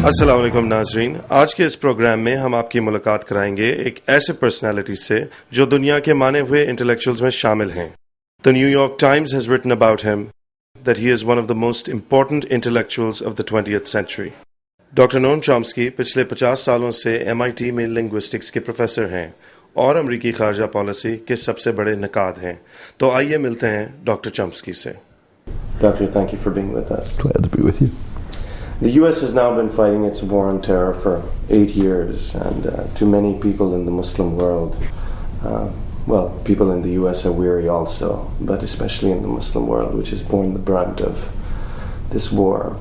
अस्सलाम वालेकुम नाजरीन, आज के इस प्रोग्राम में हम आपकी मुलाकात कराएंगे एक ऐसे पर्सनालिटी से जो दुनिया के माने हुए इंटेलेक्चुअल्स में शामिल हैं। The New York Times has written about him that he is one of the most important intellectuals of the 20th century. Doctor Noam Chomsky पिछले 50 सालों से MIT में लिंग्विस्टिक्स के प्रोफेसर हैं और अमरीकी खारजा पॉलिसी के सबसे बड़े नकाद हैं। तो आइए मिलते हैं डॉक्टर चॉम्स्की से। Doctor, thank you for being with us. Glad to be with you. The U.S. has now been fighting its war on terror for 8 years, and to many people in the Muslim world, people in the U.S. are weary also, but especially in the Muslim world, which has borne the brunt of this war.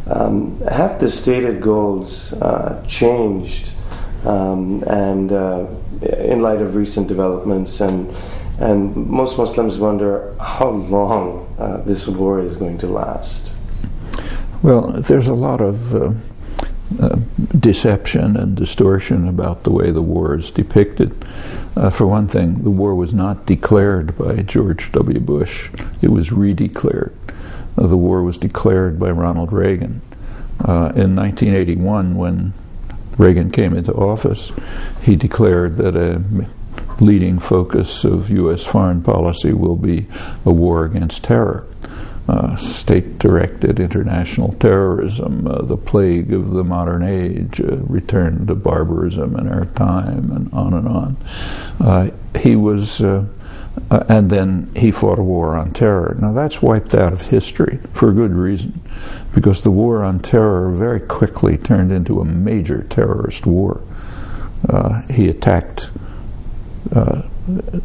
Have the stated goals changed, and in light of recent developments, and most Muslims wonder how long this war is going to last? Well, there's a lot of deception and distortion about the way the war is depicted. For one thing, the war was not declared by George W. Bush. It was redeclared. The war was declared by Ronald Reagan. In 1981, when Reagan came into office, he declared that a leading focus of U.S. foreign policy will be a war against terror. State-directed international terrorism, the plague of the modern age, return to barbarism in our time, and on and on. And then he fought a war on terror. Now that's wiped out of history for a good reason, because the war on terror very quickly turned into a major terrorist war. He attacked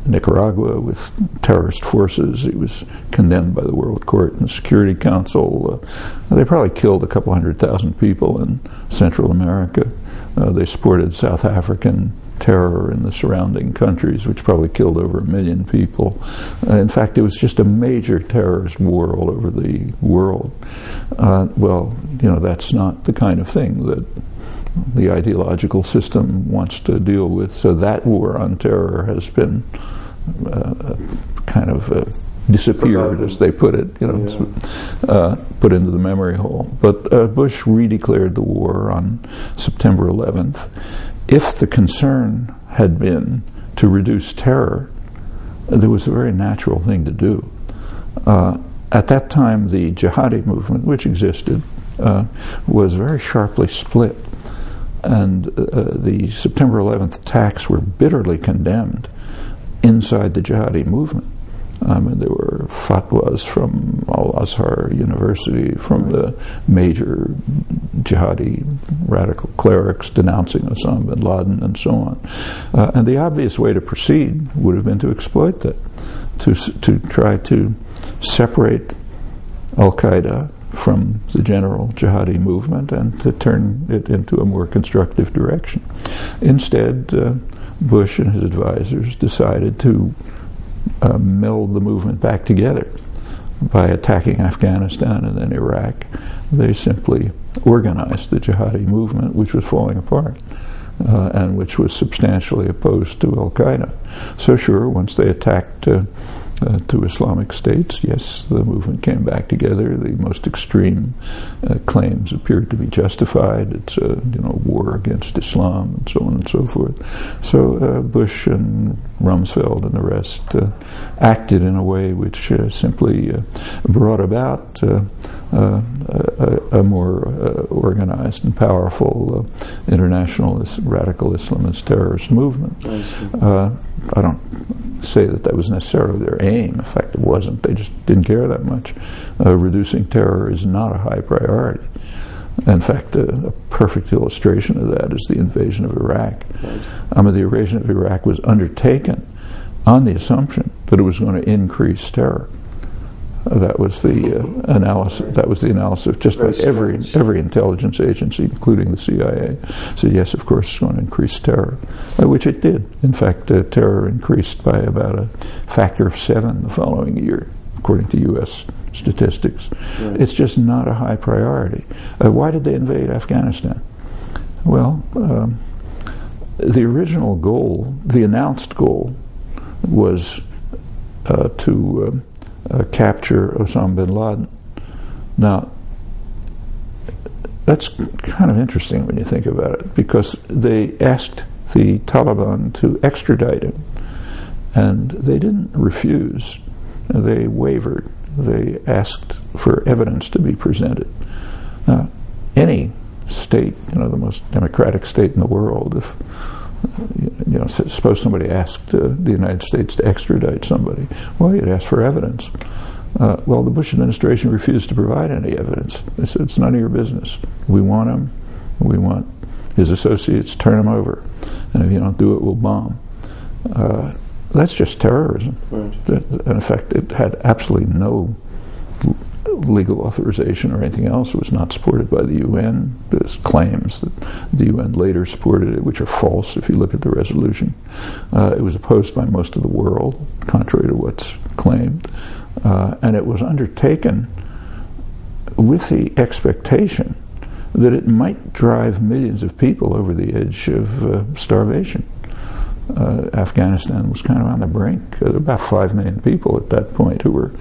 Nicaragua with terrorist forces. He was condemned by the World Court and Security Council. They probably killed a couple 100,000 people in Central America. They supported South African terror in the surrounding countries, which probably killed over 1 million people. In fact, it was just a major terrorist war all over the world. That's not the kind of thing that the ideological system wants to deal with. So that war on terror has been disappeared, as they put it, put into the memory hole. But Bush redeclared the war on September 11th. If the concern had been to reduce terror, there was a very natural thing to do. At that time, the jihadi movement, which existed, was very sharply split. And the September 11th attacks were bitterly condemned inside the jihadi movement. There were fatwas from Al-Azhar University, from the major jihadi radical clerics denouncing Osama bin Laden and so on. And the obvious way to proceed would have been to exploit that, to try to separate Al-Qaeda from the general jihadi movement and to turn it into a more constructive direction. Instead, Bush and his advisors decided to meld the movement back together by attacking Afghanistan and then Iraq. They simply organized the jihadi movement, which was falling apart and which was substantially opposed to Al-Qaeda. So sure, once they attacked to Islamic states, yes, the movement came back together. The most extreme claims appeared to be justified. It's a war against Islam and so on and so forth. So Bush and Rumsfeld and the rest acted in a way which simply brought about a more organized and powerful international radical Islamist terrorist movement. I don't say that was necessarily their aim. In fact, it wasn't. They just didn't care that much. Reducing terror is not a high priority. In fact, a perfect illustration of that is the invasion of Iraq. The invasion of Iraq was undertaken on the assumption that it was going to increase terror. That was the analysis. That was the analysis. Just about every intelligence agency, including the CIA, said yes, of course, it's going to increase terror, which it did. In fact, terror increased by about a factor of 7 the following year, according to U.S. statistics. Right. It's just not a high priority. Why did they invade Afghanistan? Well, the original goal, the announced goal, was to capture Osama bin Laden. Now, that's kind of interesting when you think about it, because they asked the Taliban to extradite him, and they didn't refuse. They wavered. They asked for evidence to be presented. Now, any state, the most democratic state in the world, if suppose somebody asked the United States to extradite somebody, well, you'd ask for evidence. Well, the Bush administration refused to provide any evidence. They said, it's none of your business. We want him. We want his associates. Turn him over. And if you don't do it, we'll bomb. That's just terrorism. Right. In fact, it had absolutely no legal authorization or anything else. It was not supported by the UN. There's claims that the UN later supported it, which are false if you look at the resolution. It was opposed by most of the world, contrary to what's claimed. And it was undertaken with the expectation that it might drive millions of people over the edge of starvation. Afghanistan was kind of on the brink. About 5 million people at that point who were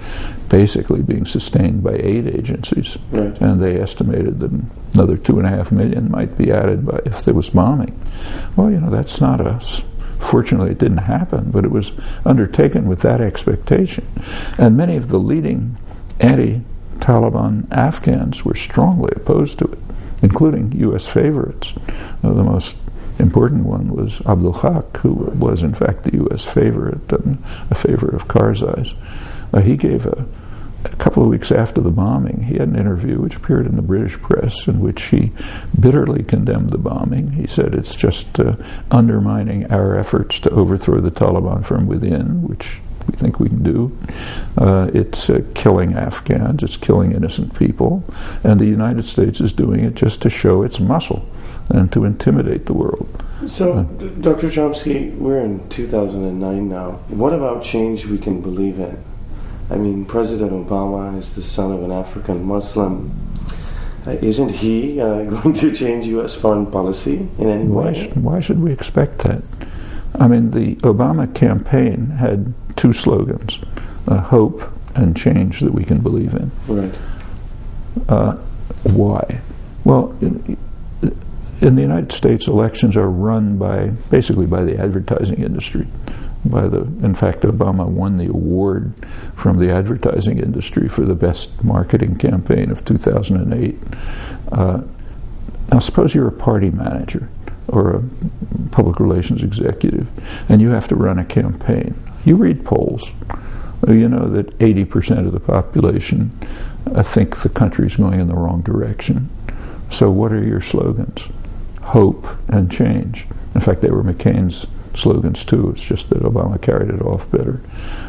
basically being sustained by aid agencies. Right. And they estimated that another 2.5 million might be added if there was bombing. Well, that's not us. Fortunately, it didn't happen, but it was undertaken with that expectation. And many of the leading anti-Taliban Afghans were strongly opposed to it, including U.S. favorites. The most important one was Abdul Haq, who was in fact the U.S. favorite and a favorite of Karzai's. He gave a couple of weeks after the bombing, he had an interview which appeared in the British press in which he bitterly condemned the bombing. He said it's just undermining our efforts to overthrow the Taliban from within, which we think we can do. It's killing Afghans, it's killing innocent people, and the United States is doing it just to show its muscle and to intimidate the world. So, Dr. Chomsky, we're in 2009 now. What about change we can believe in? I mean, President Obama is the son of an African Muslim. Isn't he going to change U.S. foreign policy in any way? Why should we expect that? I mean, the Obama campaign had 2 slogans, hope and change that we can believe in. Right. Why? Well, in the United States, elections are run basically by the advertising industry. In fact, Obama won the award from the advertising industry for the best marketing campaign of 2008. Now, suppose you're a party manager or a public relations executive, and you have to run a campaign. You read polls. You know that 80% of the population think the country's going in the wrong direction. So what are your slogans? Hope and change. In fact, they were McCain's slogans too. It's just that Obama carried it off better.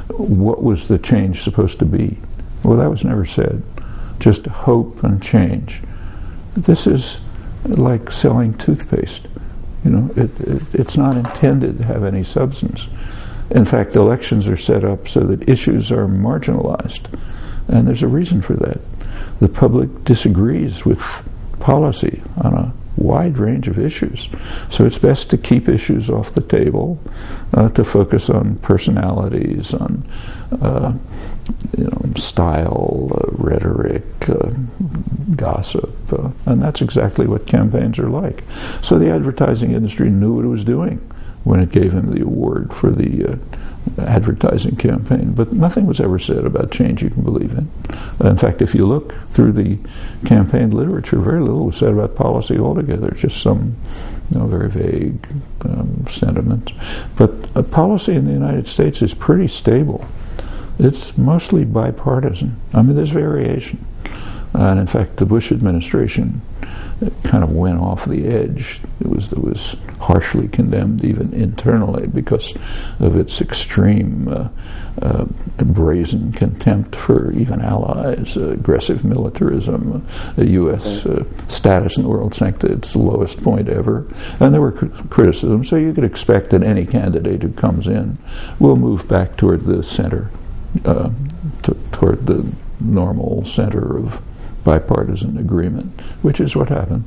What was the change supposed to be? Well, that was never said. Just hope and change. This is like selling toothpaste. It's not intended to have any substance. In fact, elections are set up so that issues are marginalized, and there's a reason for that. The public disagrees with policy on a wide range of issues. So it's best to keep issues off the table, to focus on personalities, on style, rhetoric, gossip, and that's exactly what campaigns are like. So the advertising industry knew what it was doing when it gave him the award for the advertising campaign. But nothing was ever said about change you can believe in. In fact, if you look through the campaign literature, very little was said about policy altogether, just some very vague sentiments. But policy in the United States is pretty stable. It's mostly bipartisan. I mean, there's variation. And in fact, the Bush administration kind of went off the edge. It was harshly condemned even internally because of its extreme brazen contempt for even allies, aggressive militarism, U.S. Status in the world sank to its lowest point ever. And there were criticisms, so you could expect that any candidate who comes in will move back toward the center, toward the normal center of bipartisan agreement, which is what happened.